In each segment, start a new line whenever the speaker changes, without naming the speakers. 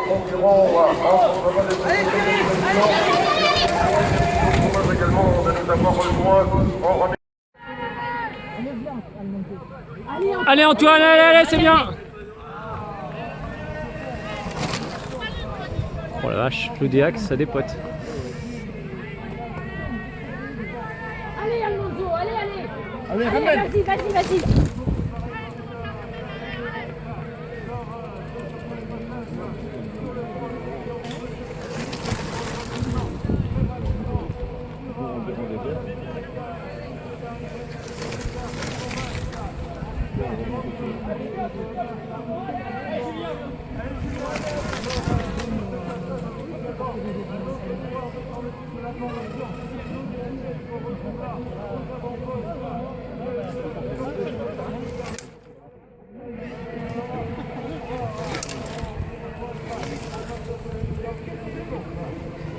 concurrents également de nous avoir rejoints en remerciement.
Allez Antoine, allez, c'est bien. Oh la vache, l'Oudéac, ça dépote.
Allez Alonso, allez, vas-y.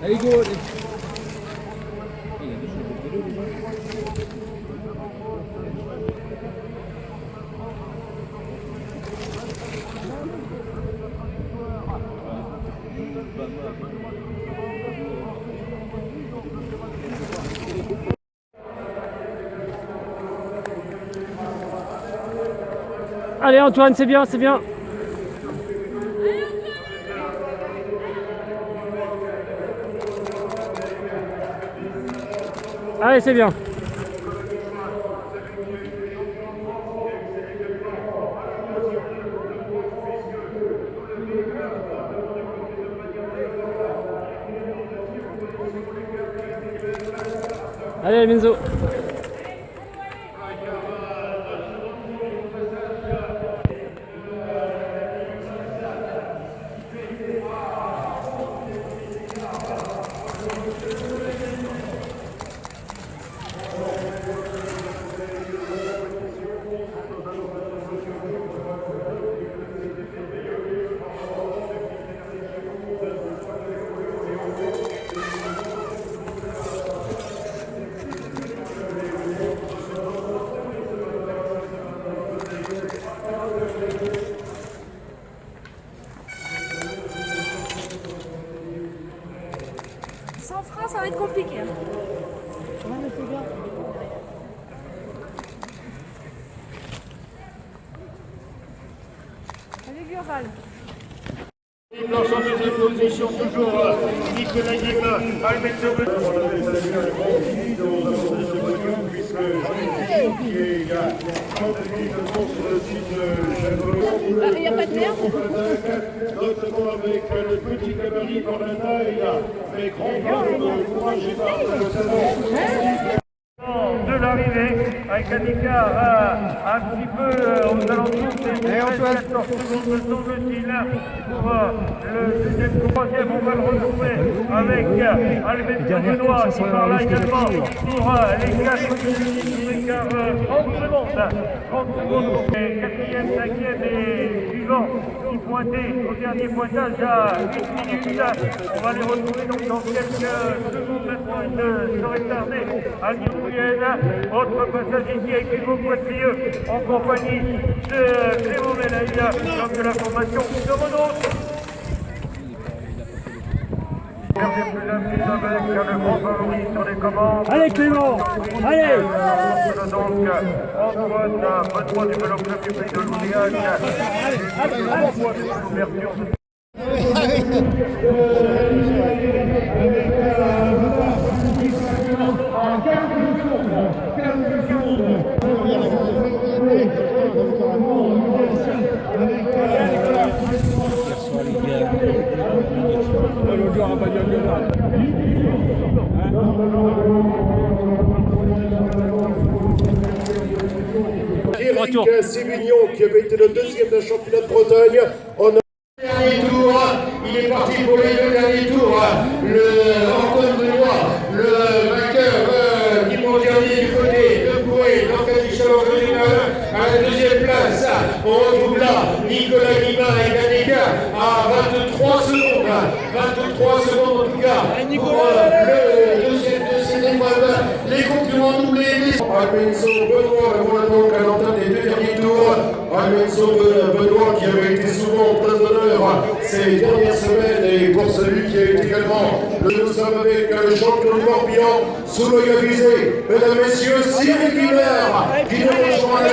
Allez, go!
Allez Antoine, c'est bien, c'est bien. Allez, c'est bien. Allez, Minzo.
Sans frein, ça va être compliqué. Allez, Gurval.
L'ensemble des oppositions, toujours Nicolas Guillemin, Alberto
Il n'y a pas de merde.
Notamment avec le petit gabarit pour la taille, mais grand courage et par le talent. De l'arrivée, avec un écart un petit peu aux alentours des 13-14 secondes, me semble-t-il, pour le deuxième, troisième, on va le retrouver avec Alberto Benoît qui part là également pour les 4 écart 30 secondes. 30 secondes pour les 4e, 5e et suivants qui pointaient au dernier pointage à 8 minutes. On va les retrouver donc dans quelques secondes maintenant, il ne serait tardé à Lyon-Bouillenne. Autre passage ici avec Hugo Poitilleux en compagnie de Clément Mélaïa, l'homme de la formation de Renault. Le grand favori sur les commandes.
Allez Clément, allez.
Donc Antoine, Benoît du Vélo Club du Pays de Louviac. Eric Sémignon, qui avait été le deuxième d'un championnat de Bretagne, en dernier tour, il est parti pour les deux derniers tours. Le Antoine Benoît, le vainqueur du monde dernier du côté de Coué, dans le challenge général, à la deuxième place. On retrouve là Nicolas Guillemin et Ganéka à 23 secondes. 23 secondes en tout cas pour le deuxième de cette épreuve. Les concurrents doublés. Almenso Benoît, la voilà donc à l'entame des deux derniers tours. Almenso Benoît qui avait été souvent en place d'honneur ces dernières semaines et pour celui qui a été également nous sommes avec le champion du Morbihan sous l'œil avisé. Mesdames, messieurs, Cyril Guimard qui nous rejoint.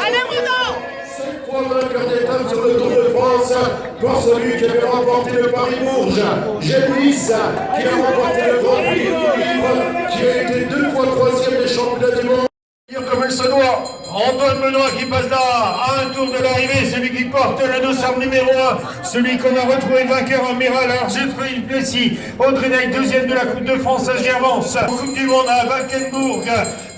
C'est trois vainqueurs d'étape sur le Tour de France pour celui qui avait remporté le Paris-Bourges. Gélis qui a remporté le Grand Prix du Livre, qui a été 2 fois 3e des championnats du monde. Comme il se doit, Antoine Benoît qui passe là à un tour de l'arrivée, celui qui porte le dossard numéro 1, celui qu'on a retrouvé vainqueur amiral à Arget-Plessis, Audrey deuxième de la Coupe de France à Gervance, Coupe du Monde à Valkenburg,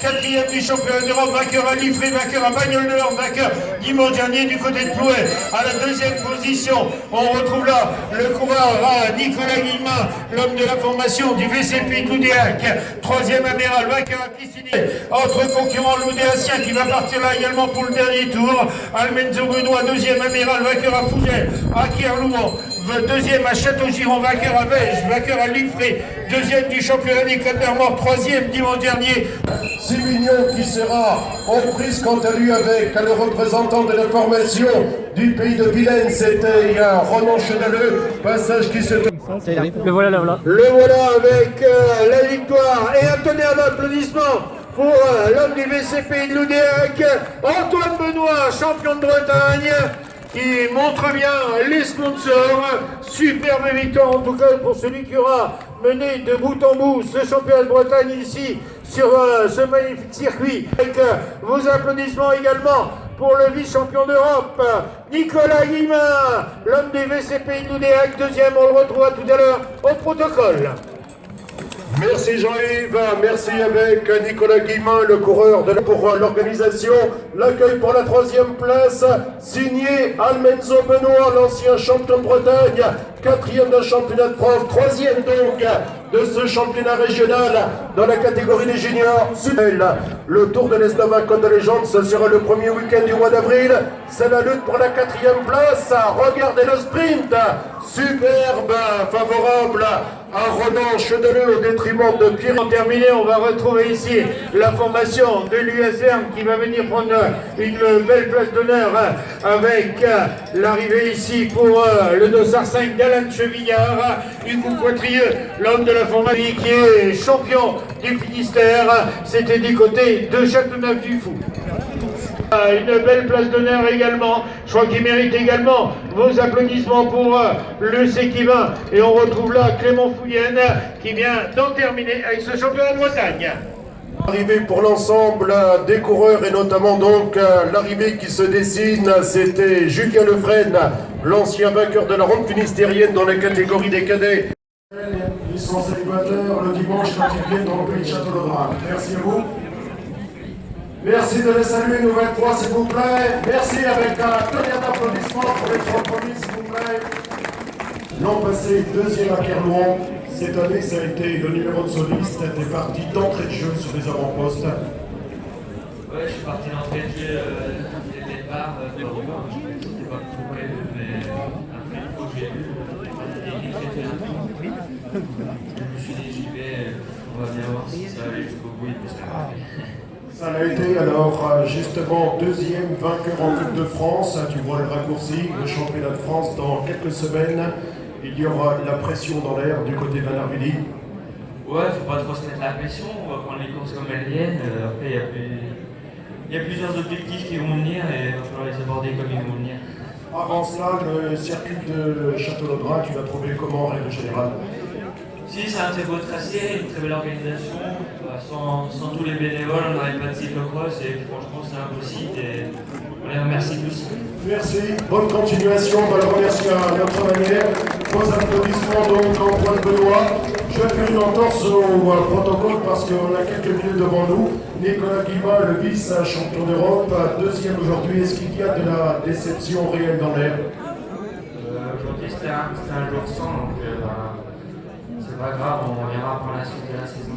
quatrième du championnat d'Europe, vainqueur à Liffré, vainqueur à Bagnols-de-L'Orne, vainqueur dimanche dernier du côté de Plouay. À la deuxième position, on retrouve là le coureur Nicolas Guillemin, l'homme de la formation du VCP de Loudéac, troisième amiral, vainqueur à Clissigny, autre concurrent l'Oudéacien qui va partir là également pour le dernier tour. Almenzo Benoît, deuxième amiral, vainqueur à Fougères, à Kerlouan, deuxième à Château-Giron, vainqueur à Vège, vainqueur à Liffré, deuxième du championnat des Clermont, troisième dimanche dernier. Sévignon qui sera en prise quant à lui avec le représentant de la formation du pays de Vilaine, c'était Ronan Chedaleux, passage qui se fait.
Le voilà, le voilà.
Le voilà avec la victoire et un tonnerre d'applaudissements pour l'homme du VCP de Loudéac, Antoine Benoît, champion de Bretagne, qui montre bien les sponsors. Superbe victoire en tout cas pour celui qui aura mené de bout en bout ce championnat de Bretagne ici sur ce magnifique circuit. Avec vos applaudissements également pour le vice-champion d'Europe, Nicolas Guillemin, l'homme du VCP de Loudéac, deuxième, on le retrouvera tout à l'heure au protocole. Merci Jean-Yves, merci avec Nicolas Guillemin, le coureur pour l'organisation. L'accueil pour la troisième place, signé Almenzo Benoît, l'ancien champion de Bretagne, quatrième d'un championnat de France, troisième donc de ce championnat régional dans la catégorie des juniors. Le Tour de l'Eslava Côte de Légende, ce sera le premier week-end du mois d'avril. C'est la lutte pour la quatrième place. Regardez le sprint, superbe, favorable à Ronan Chedaleux au détriment de Pierre. Terminé, on va retrouver ici la formation de l'USM qui va venir prendre une belle place d'honneur avec l'arrivée ici pour le dossard 5 d'Alain Chevillard, Hugo Poitrieux, l'homme de la formation qui est champion du Finistère. C'était du côté de Châteauneuf-du-Fou. Une belle place d'honneur également, je crois qu'il mérite également vos applaudissements pour le Séquivin. Et on retrouve là Clément Fouillenne qui vient d'en terminer avec ce championnat de Bretagne. Arrivée pour l'ensemble des coureurs et notamment donc l'arrivée qui se dessine, c'était Julien Lefresne, l'ancien vainqueur de la ronde finistérienne dans la catégorie des cadets. Ils sont célibataires le dimanche quand ils viennent dans le pays de Château-le-Bras. Merci à vous. Merci de les saluer une nouvelle fois, s'il vous plaît. Merci avec un tonnerre d'applaudissements pour les trois premiers, s'il vous plaît. L'an passé, deuxième à Kerlouan. Cette année, ça a été le numéro de soliste. T'es parti d'entrée de jeu sur les avant-postes.
Ouais, je suis parti d'entrée de jeu dès le départ. C'était pas trop prévu, mais après, une fois que j'ai vu, j'étais là. Je me suis dit, j'y vais, on va bien voir si ça va aller jusqu'au bout.
Ça l'a été alors justement deuxième vainqueur en Coupe de France. Tu vois le raccourci, le championnat de France dans quelques semaines. Il y aura la pression dans l'air du côté de Narvili.
Ouais, faut pas trop se mettre la pression, on va prendre les courses comme elles viennent. Après, il y a plusieurs objectifs qui vont venir et il va falloir les aborder comme ils vont venir.
Avant cela, le circuit de Château-le-Bras, tu l'as trouvé comment en règle générale?
Si, c'est un très beau tracé, une très belle organisation. Sans tous les bénévoles, on n'aurait pas de cyclocross et franchement, c'est impossible et on les remercie tous.
Merci, bonne continuation, on va le remercier à notre manière. Vos applaudissements donc Antoine Benoît. Je vais faire une entorse au protocole parce qu'on a quelques minutes devant nous. Nicolas Guillemin, le vice-champion d'Europe, deuxième aujourd'hui. Est-ce qu'il y a de la déception réelle dans l'air?
Aujourd'hui, c'était un jour sans, donc c'est pas grave, on verra pour la suite de la saison.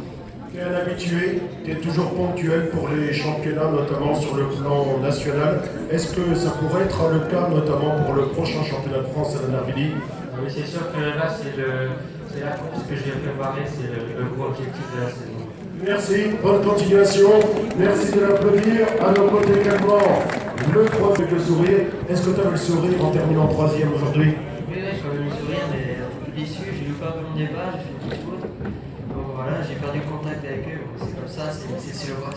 Tu es un habitué, tu es toujours ponctuel pour les championnats, notamment sur le plan national. Est-ce que ça pourrait être le cas, notamment pour le prochain championnat de France à la Narvili?
Oui, c'est sûr que là, c'est la course que j'ai préparée, c'est le gros objectif de la saison.
Merci, bonne continuation. Merci de l'applaudir. À nos côtés également, le 3 avec le sourire. Est-ce que tu as le sourire en terminant 3e aujourd'hui?
Oui, je peux le sourire, mais un peu déçu. J'ai loupé un peu mon départ, j'ai fait une petite faute. Donc voilà, j'ai perdu contact avec eux. Bon, c'est comme ça, c'est le box.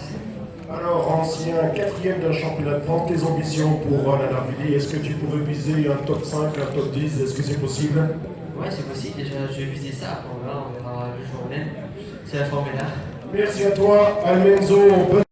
Alors, ancien 4e d'un championnat de France, tes ambitions pour la Narvili, est-ce que tu pourrais viser un top 5, un top 10? Est-ce que c'est possible?
Ouais, c'est possible. Déjà, je vais viser ça. On verra le jour même. C'est la formule là.
Merci à toi, Almenzo.